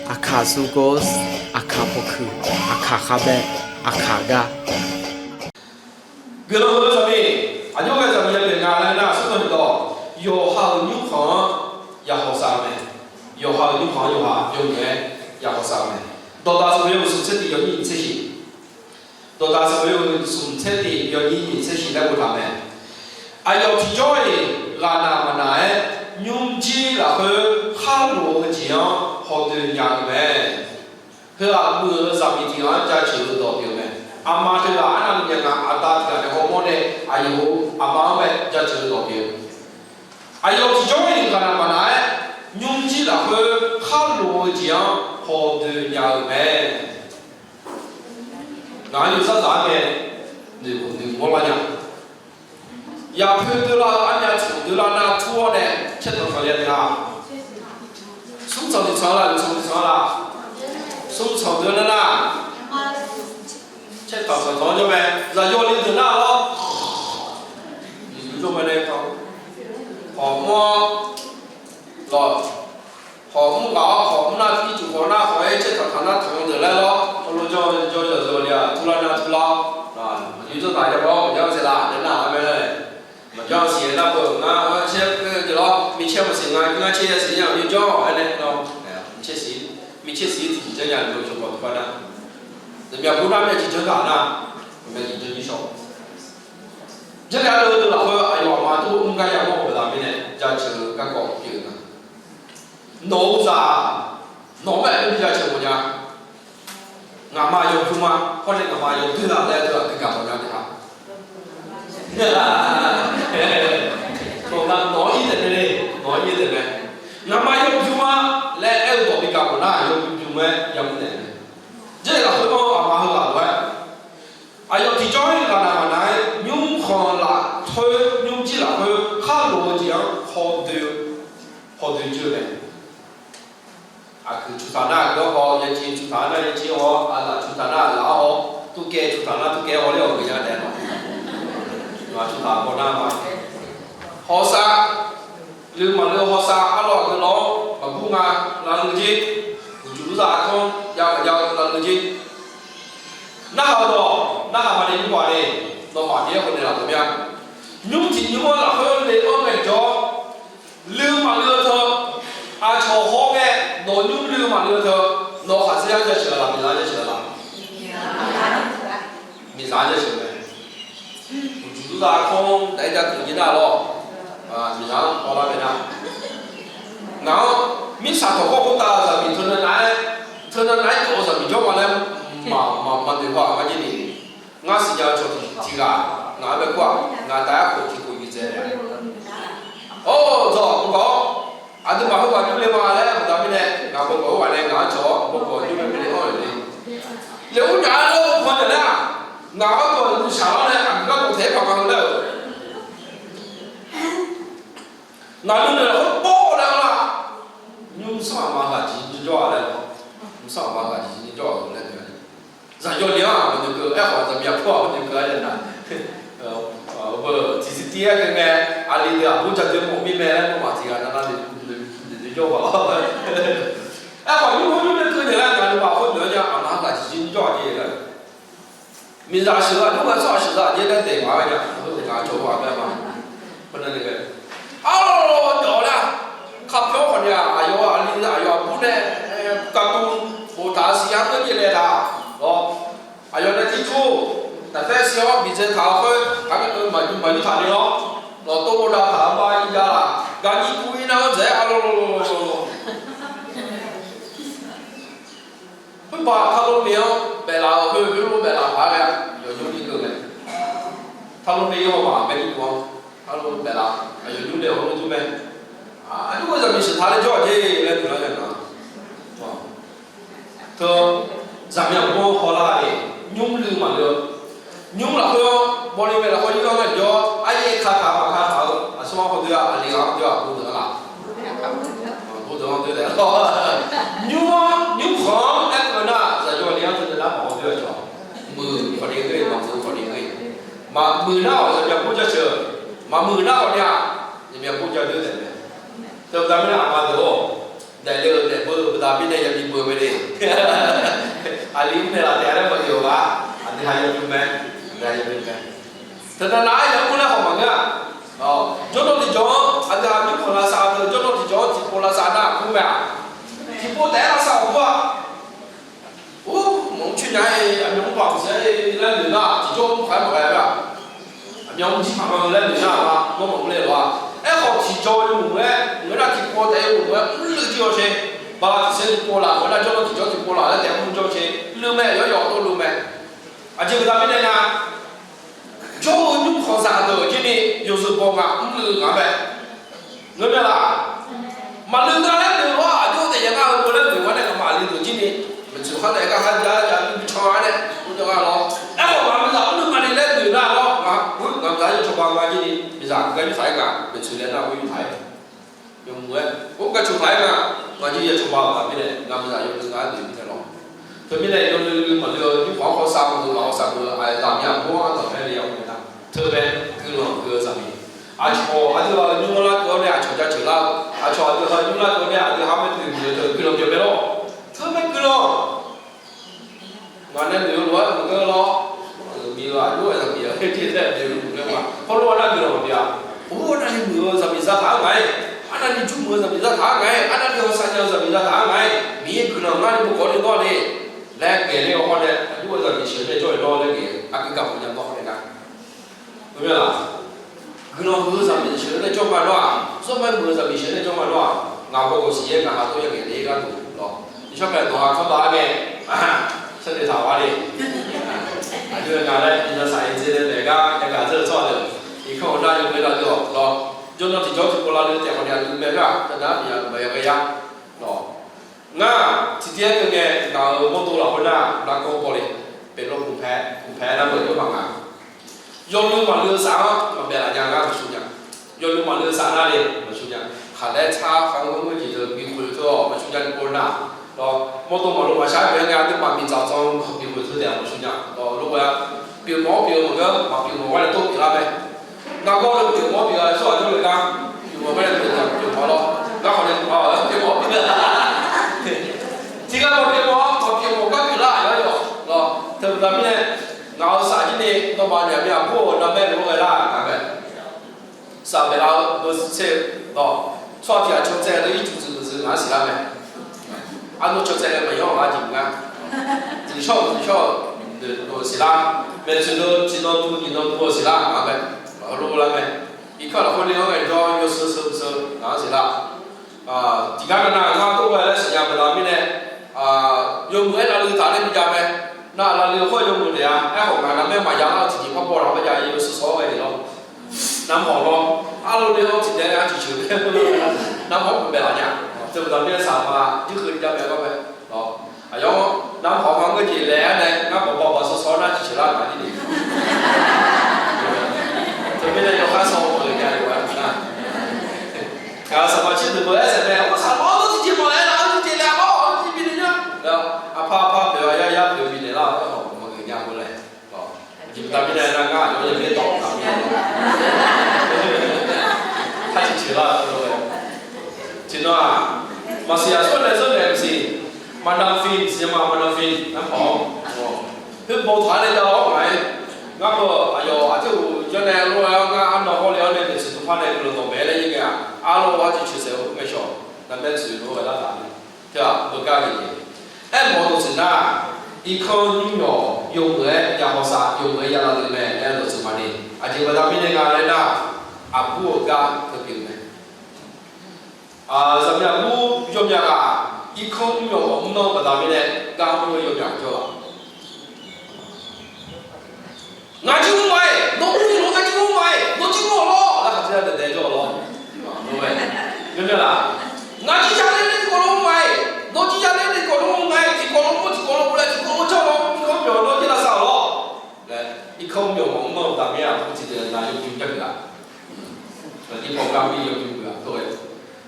Akazugos, akapoku, akakabe, akaga. Gelo sami, anyo ga sami ya ngala na so do yo ha nyu khan ya ho sa me yo ha nyu khan yo ha yo ne ya ho sa me do da so yo su che ti yo ni che shi do da so yo su che ti yo ni che shi la ko ta me ayo ti jo yi la na ma na e nyu ji la he ha lo ge ji ya ho de nya me he a mu sa mi ti a ja chi do pyo me Ama tu lah anak yang atas kan, hormon ayo ama me jatuh doke. Ayo kijau ini kan mana? Nyumji lah ke kalau dia hode yang me. Nah itu sahaja ni mulanya. Ya pertulah anda pertulah nak tua deh, cepat kalian dah. Sumsau di sana, sumsau di sana, sumsau di mana? Chết tao phải thôi cho mẹ, giờ vô lên từ nào đó, nhìn cho mẹ đây không, họ mua, rồi, họ mua gạo, họ mua na phi chủ họ na họ ấy chết thằng na thằng từ lại đó, họ luôn cho giờ liền, thu la, rồi, nhìn cho tại cho đó, giờ sẽ là đến nào mẹ đây, mà cho xí là bữa na chết cái đó, mình chết một xí ngay chết xí nhau như cho anh này đâu, chết xí, mình chết xí thì cho nhà được cho bọn con đó. Giờ bữa nay mình chỉ chơi cả na, mình chỉ chơi như sau. Giờ này đâu được là thôi, ai mà tu không cái gì mà làm cái này, giờ chơi cái cỏ kiểu này. Nấu ra, nấu mẹ cũng giờ chơi một nhà. Ngắm mai dùng chung mà, có thể ngắm mai dùng thứ nào đây được cái cả một nhà thì hả? Còn đang nói như thế này, nói như thế này. Ngắm mai dùng chung mà, lẽ em có bị cả một nhà dùng chung mà, dùng thế này. Jadi lah tu apa hal lah, ayo dijoi lah nama nai, nyum khan lah, thôi nyum chỉ là thôi, kalau dia họ đều chưa này, cứ chúng ta na cái họ, những chuyện chúng ta na những chuyện họ, là chúng ta na là họ, tu kế chúng ta na tu kế họ đều cái gì đấy mà chúng ta còn na mà, họ sa, lưu mà lưu họ sa, alo cái nó, mà bunga là cái gì? Chủ giả không, giao là người gì? Na hào đó, na hào mà đến qua đây, nó hỏi đi con này là怎么样？nhung thì nhung là hơn để ông mình cho lưu mà lưu thơ, à cho họ nghe, nó nhung lưu mà lưu thơ, nó还是要在学了，你咋在学了？你咋在学的？主giả không, đại gia tự nhiên là lo, à mình sao có là bên nào? Nào mình sao thọ có ta là mình thân nên nãy chỗ là mình cho mà lên mà được qua cái gì ngã sĩ giáo cho thì cả ngã về qua ngã đại học thì cũng như thế này rồi không có anh tôi bảo các bạn như mà đấy một tấm này ngã không có bạn này ngã chỗ một cái như bên này thôi nếu nhà đâu không phải là ngã còn sao này anh có thể vào bằng đâu ngã luôn là không bỏ đâu là nhưng sao mà là chỉ cho đấy sao mà là chỉ cho đấy giờ cho liếng à mình cứ ép họ làm việc của mình cứ ấy là chỉ tiếc cái nghe ali thì cũng chẳng được một mình mẹ nó mà chỉ là nó để cho họ ép họ như mình cứ thế là người bảo không nữa nha nó là chỉ cho gì là mình ra sửa nó mà sao sửa gì đấy để mà nhá nó cho họ cái mà phần này cái đó là khắp chỗคนเนี่ยอายุอะไรนี่อายุปุ่นเนี่ยการ์ตูนโบราณสีอย่างก็ยี่เลยล่ะอ๋ออายุเนี่ยที่ชูแต่แค่เสียวมีเจ้าเขาเขาไม่รู้ทางนี้เนาะเราโตมาถามว่าอีกอย่างละการญี่ปุ่นเนี่ยเจ้าอะไรคุณป้าถ้าเราเลี้ยงเวลาคือรู้เวลาพาเนี่ยอยู่ที่ตัวเนี่ยถ้าเราเลี้ยงมาไม่ดีกว่าถ้าเราเวลาอยู่เดียวเราอยู่ไหม如果咱们是他的交际来不了人啊，他咱们不好啦的，用流嘛流，用了后，往里面了后一个人叫，哎呀看嘛，啊什么好对啊，另外对啊，不得啦，不得对的，用行那个呢，咱叫两只的那好对叫，มือพอดีเลยมามือพอดีเลยมามือหน้าเราจะพูดจะเชื่อมามือหน้าเราเนี่ยจะพูดจะเรื่องอะไรแต่เราไม่ได้อ่านมาดูแต่เรื่องแต่เบอร์ตาพี่เนี่ยยังมี bữa mới đi alim này là thế đấy mọi điều á anh thì hay dùng mẹ hay dùng mẹ thật ra nói là cũng là không bằng á chỗ đó thì chỗ anh ta biết còn là sao thì chỗ đó thì chỗ thì còn là sao nào cũng vậy thì bố té là sao quá muốn chuyện này anh không bảo sẽ lên đường nào chỉ cho phải một cái à anh không chỉ phải lên đường nào mà nó không lên rồi em họ chỉ cho những người ta chỉ có thể những người lựa chọn chơi và sẽ qua là người ta cho nó chỉ cho thì qua là để không cho chơi lựa mẹ nhỏ nhỏ tôi lựa mẹ à chỉ người ta biết đây là cho những họ già đời chứ đi nhiều sự bom ngã cũng lựa ngã mẹ người mẹ là mà lựa ra lên đường đó chứ thì nhà ta không lên đường này mà lên đường chứ đi mình chịu khó để các anh ra cho anh đấy cũng cho anh lo em họ mà bây giờ cũng đừng mà đi lên đường ra đó mà làm giá cho bằng mà chứ đi bây giờ cái phải cả mình xử lý nào cũng phải dùng người cũng cái chủ phải mà như giờ chủ bằng là cái này làm bây giờ dùng từng cái gì thế đó thì cái này dùng mà đưa những khoản khó sao từ đó sao từ ai làm nhà mua ăn tập hay gì không người ta thưa bên cứ lo cứ sao mình à cho những là cái này cho chữ là cho những là cái này thì họ mới từ cứ lo cho bên đó thưa bên cứ lo mà nên điều đó một cái loมีว่าด้วยสักอย่างที่แท้จริงเรื่องว่าเพราะว่านั่นคือเราเดียวโอ้นั่นนี่มือสามีสถาไงอันนั้นนี่จุ่มมือสามีสถาไงอันนั้นที่เขาสัญญาสามีสถาไงมีคือเรานั่นบุคคลที่ตัวนี้แลกเกลี่ยเขาเนี่ยด้วยสามีเชื่อในช่วยรอเลยเกี่ยอากิกับคนยังต้องเลยนะรู้ไหมล่ะคือเรามือสามีเชื่อในช่วงวันว่าส่วนมือสามีเชื่อในช่วงวันว่างานพวกสิ่งงานตัวอย่างนี้ก็ถูกหรอกที่ชอบแบบตัวเขาบ้าไงฉันจะถามว่าดิ就是俺嘞，你说啥意思呢？那个那个这做的，你看我那就回到这咯，就那提交去过来的电话呢，没个，在那边没个呀，咯。那今天个呢，那我多了回来，那个过来，别弄不拍，不拍那个就忙啊。要用嘛六三，嘛别人家个不收讲，要用嘛六三那里不收讲，还来查韩国个记者比回头不收讲过那。我都冇路，下边人哋慢面找找别回头点，我说讲，如果别毛别我个，嘛别我外来都别啦呗，那个都别毛别个，说就那个，我外来别别毛咯，那好嘞，别毛别个，这个毛别毛个别啦，有咯，特别咱们呢，然后啥子呢，都把人家过那边路个啦，大概，上边啦都是车咯，刷天就在那一组织哪是啦呗。anh nói cho xe mà nhỏ là gì cả, chỉ cho đồ xí la, bên chỉ nó đồ xí la mà bên, ở đâu là bên, ít cái làคนที่เขาเองก็ยกซื้อนั่นสิละที่การนั้นงานตัวอะไรสัญญาแบบนี้เนี่ยยกมือให้เราลืมตาได้ไม่จำไหมน่าเราลืมค่อยยกมือเดียวไอ้ของงานนั้นไม่มาอย่างเราจริงๆเขาบอกเราไม่ใช่ยกซื้อซ้อไว้เดียวน้ำหอมเราเราเดียวจริงๆนะจริงๆน้ำหอมเป็นแบบนี้就咱们啥嘛，就和人家别个呗，哎呦，那好像个几来呢，那宝是烧那起了哪里的？这边呢有还烧我人家有啊，搞什么其实不爱什么，我操，我都是进不来了，就进来嘛，这边的呢，怕不要别别的了，我们人家过来，就咱们呢那个有点别倒，太起了，对不对？知道啊？masih asal dari sini, mana fin, siapa mana fin, nampak, tu bawa thale jauh, ngapa, ayo, aduh, jangan lu yang anak kau lihat ni, situ thale kalau tu bela je kan, alu wajib cuci macam, nanti suruh lu ada thale, tiap berkali. Mau tu sena, ikon yung yang hosa, yung yang lalu ni, tu semua ni, aje pada bini kan lena, abu ga kepilih. Sampai aku jom jaga, ikon yo umno pada bini, kamu yo jaga. Ngaji umai, ngaji umai, ngaji lo, lah kita ada dejo lo, umai, betul lah. Ngaji jalan ni kalau umai, ngaji jalan ni kalau umai, kalau boleh, kalau jauh, ikon yo lo kita salah. Ikon yo umno pada bini, aku tidak nak yo jaga. Jadi program ni yo juga, tu.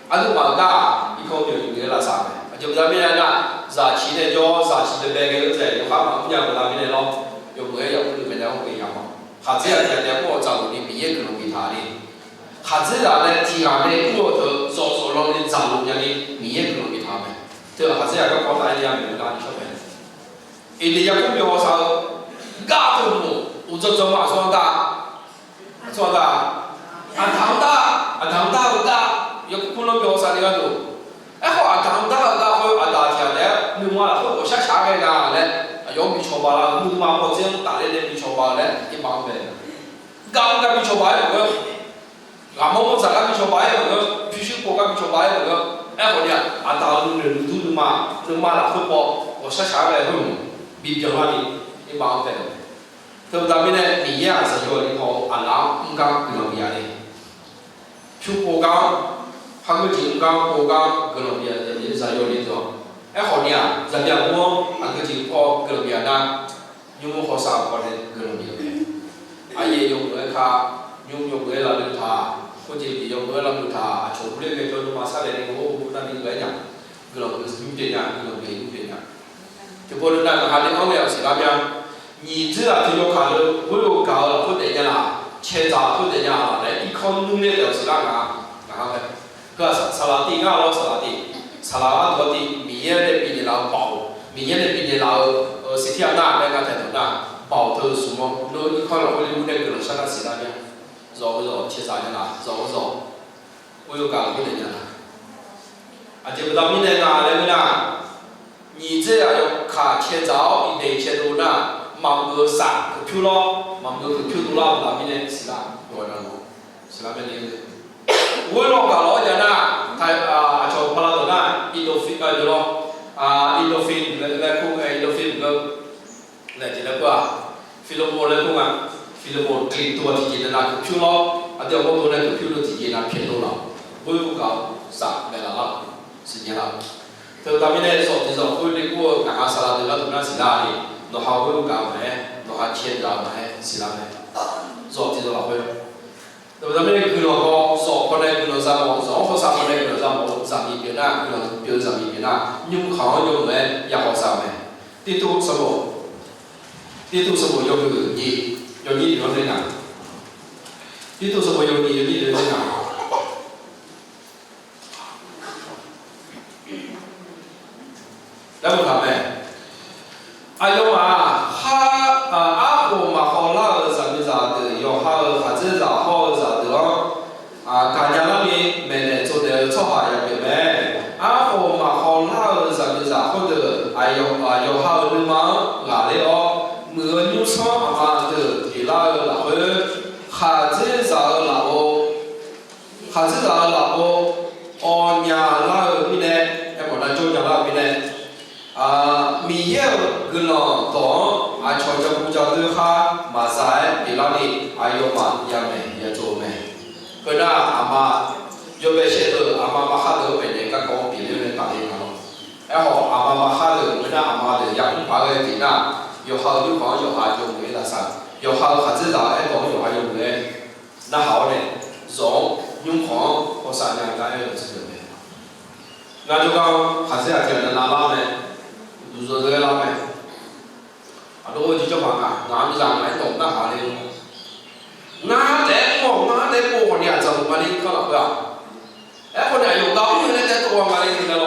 Aduh maka ikut dia lah sama. Jadi kita bila nak zaci ni jo, zaci ni bagi kita, yo kamu punya kita bila lo, yo boleh yo boleh bila yo boleh apa. Haji ada dia mau jauh ni biar kalau kita ni. Haji ada tiga ni kuat tu, so lo ni jauh ni biar kalau kita ni. 这还是要个广大一点没有大小朋友。一定要公表上，家父母我这怎么说的？说的，俺堂大我大，有不能表上那个多。哎，好俺堂大好俺大天的，你妈好我下个个嘞，有比超巴了，你妈我这样大的比超巴嘞，一帮呗。刚比超巴有个，俺们咱比超巴有个，必须国家比超巴有个。哎，好的，俺大路人都你妈了会包，我下个会比较哪里一帮呗。特别呢，你也是有以后俺老唔讲哥伦比亚的，去国家，韩国人讲国家哥伦比亚的，你是有的多。哎，好的啊，咱俩我韩国人跑哥伦比亚那，用我啥跑的哥伦比亚？哎也用来卡，用来拉路他，或者用来拉路他，从不了个叫马萨来的，我不那里来讲，哥伦比亚不变呀，哥伦比亚不变呀。就不能那个哈的方面是那边。你这啊，就要看到我有搞了，不得样啦，切杂不得样啦，来一靠弄的就是那个，个沙拉蒂啊，沙拉多的米耶的比你老薄，米耶的比你老是天那那个太多那薄头什么，那一靠了我就那个啥个是那边，肉切杂的啦，肉，我有搞了不得样啦，啊，就不到明年啊那个啦，你这样要看切杂，你得切多那。芒果啥可漂咯，芒果可漂多啦，那边呢是啦，有那种，是那边的。我老搞老家呐，他就跑到那，印度菲对咯，印度菲来空印度菲个来几个啊，菲律宾来空啊，菲律宾给多几件那可漂咯，啊，对我多那可漂多几件那偏多了，我又搞啥来了，是这样。就那边呢，说这种我那个干啥啦，对吧？同样是哪里？nó học với cả mẹ nó học thiên ra mẹ xí lắm này rồi thì nó học với rồi đó mình cứ nó có rồi con này cứ nó ra một rồi có sao con này cứ nó ra một giảm đi biến nào cứ nó biến giảm đi biến nào nhưng khó dùng mẹ ya học sao mẹ tiếp tục số một dùng cái gì nó thế nào tiếp tục số một dùng gì nó thế nào đó một thằng mẹ ai用啊，阿婆嘛好那个啥的，有好孩子啥好啥的咯，大家那里每年做的做好也别没，阿婆嘛好那个啥好的，有好的嘛哪里哦，没有错嘛的，你那个老孩子啥老哦娘那个边呢，要不然就讲那边呢。米耶个喏，懂朝着不着对哈，马赛比拉里，有嘛也没也做没，个那阿妈有别些的阿妈哈的每年个讲比例的打电话咯，然后阿妈哈的个那阿妈的也不怕个地那，有好有好有下用没那啥，有好孩子打懂有下用没，那好嘞，用好我三年干有这个没，那就讲还是要讲的哪哪呢？ดูโซเล่าไหมดูจีจ้าฟังงานมีอย่างไรตรงหน้าหาเลยงานแต่โก้คนนี้จะมาดีก็หลับอ่ะคนนี้อยู่ดาวนี่เลยแต่ตัวมาดีนี่แล้ว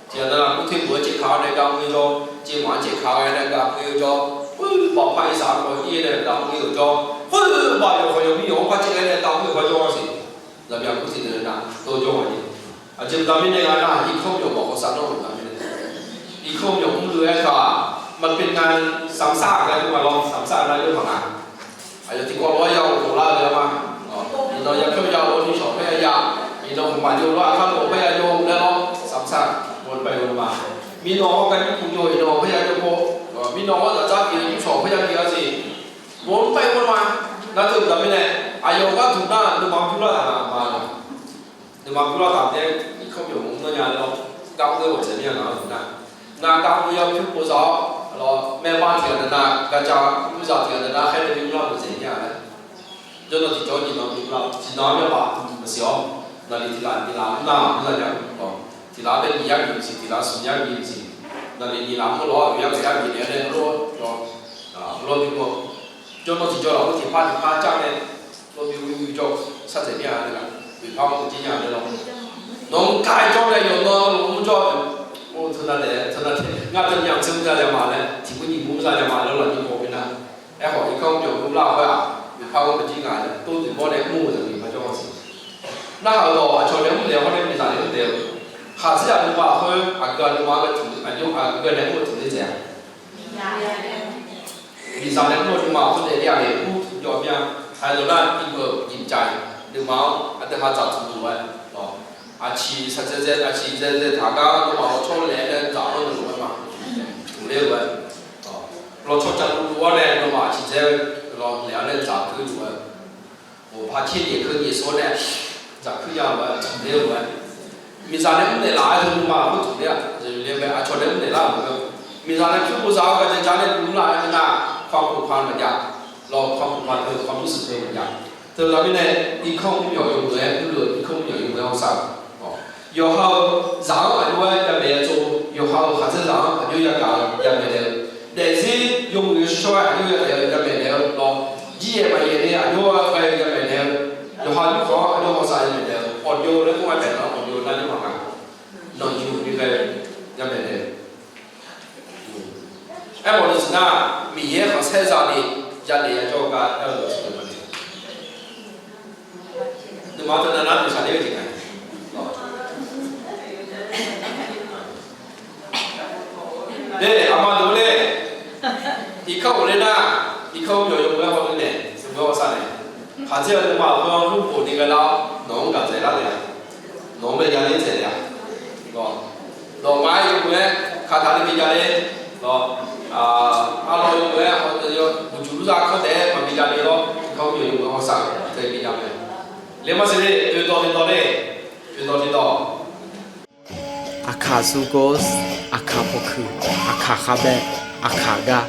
เจ้านั่นกูที่หัวจีขาวในดาวนี่จ้าจีหวานจีขาวในดาวนี่จ้าบอกไปสามคนที่ในดาวนี่จ้าบอกอยู่คนมีอยู่ว่าจีในดาวนี่เขาจ้าสิแล้วอย่างกูที่ในนั้นตัวจ้าวันนี้จีดาวนี่ในงานอีกคนอยู่บอกเขาสั่งน้องอีกคนอยู่มือไอ้ค่ะมันเป็นงานซ้ำซากอะไรขึ้นมาลองซ้ำซากอะไรเรื่องของงานอาจจะที่ก็ยาวของเราเลยมาอีเราอยากเข้ายาวที่ชอบพยายามอีเราผมมาโยนว่าข้าวหมูพยายามโยนแล้วซ้ำซากวนไปวนมามีน้องกันที่คุณโยนอีน้องพยายามโยนมีน้องก็จะจ้ากินที่ชอบพยายามกินสิวนไปวนมาแล้วถึงแต่ไม่แน่อายุก็ถูกหน้าดูมาพิลาตามาดูมาพิลาตาเนี่ยอีกคนอยู่มุมนั้นอย่างเราก้าวเดินหัวใจเนี่ยเราถูกหน้า那刚不要去不少，咯，没半天的那，个家不少天的那，还得比不了不怎样的。就那提交你能比不了，提那边吧，不小，那里提那那不是讲哦，提那边一样东西，提那是一样东西，那里你那么老，一样一样一年的老，老比我，就那提交了，我提怕讲的，老比叫啥子变的个，比怕我这样的咯，侬该叫的有那我们叫。我我从那来，从那天，俺这娘生下来嘛嘞，提过你母上来嘛，老老你过边呐，哎好，一看我就不拉回啊，你怕我不进来的，都是我来母人的，他叫我是。那好多啊，朝年不来，我来没啥的得，还是要的话，好啊个的话个同，啊就啊个人我同的这样。มีสารเล็กน้อยมาคนเดียวเนี่ยผู้ยอมยังไอ้ตัวนั้นอีกก็ยิ้มใจเดี๋ยวมาอันเดียวมาจับถูกไว้อ๋ออาชีสัจจะอาชีเจถากาตัวมาชอบเล่นเล่นจับตัวรู้ไหมถูกเรียกว่าอ๋อเราชอบจับรู้ว่าเล่นตัวมาอาชีเจเราเล่นเล่นจับคือรู้ว่าโอ้พาที่นี่คือนี่ส่วนเนี่ยจับคือยาวว่าถูกเรียกว่ามีสารเล็กน้อยหลายตัวมาผู้ถูกเรียกจะเรียกว่าอาชอบเล็กน้อยหลายมีสารเล็กผู้สาวก็จะจานเล็กรู้หลายนะความผูกพันเหมือนกันเราความผูกพันคือความรู้สึกเหมือนกันแต่เราไม่ได้อีกข้อมูลอยู่อยู่เลยคือเลยอีกข้อมูลอยู่เลยเอาสัก有好让阿牛也没做，有好还是让阿牛也干也没得，但是用于说阿牛也没得咯，你也没得阿牛也没得，有好有好阿牛好啥也没得，阿牛那个外边阿牛那就嘛干，能有那个也没得。哎，我就是那米业和菜上的家里也做个这个问题，你妈在那里啥的有几个？对，阿妈都嘞，一口我嘞那，一口有不要好的嘞，是不要啥嘞？还是要的话，不要入伙那个老，农干在那里，农没家里在呀，哦，老妈有不嘞？看他的比家里，哦。阿老用嘅，我哋要唔做啥佢哋，咪比較你咯，佢用嘅學生就係比較嘅。你乜事咧？最多咧，最多。อาคาซูโกสอาคาโพคืออาคาคาเบะอาคากา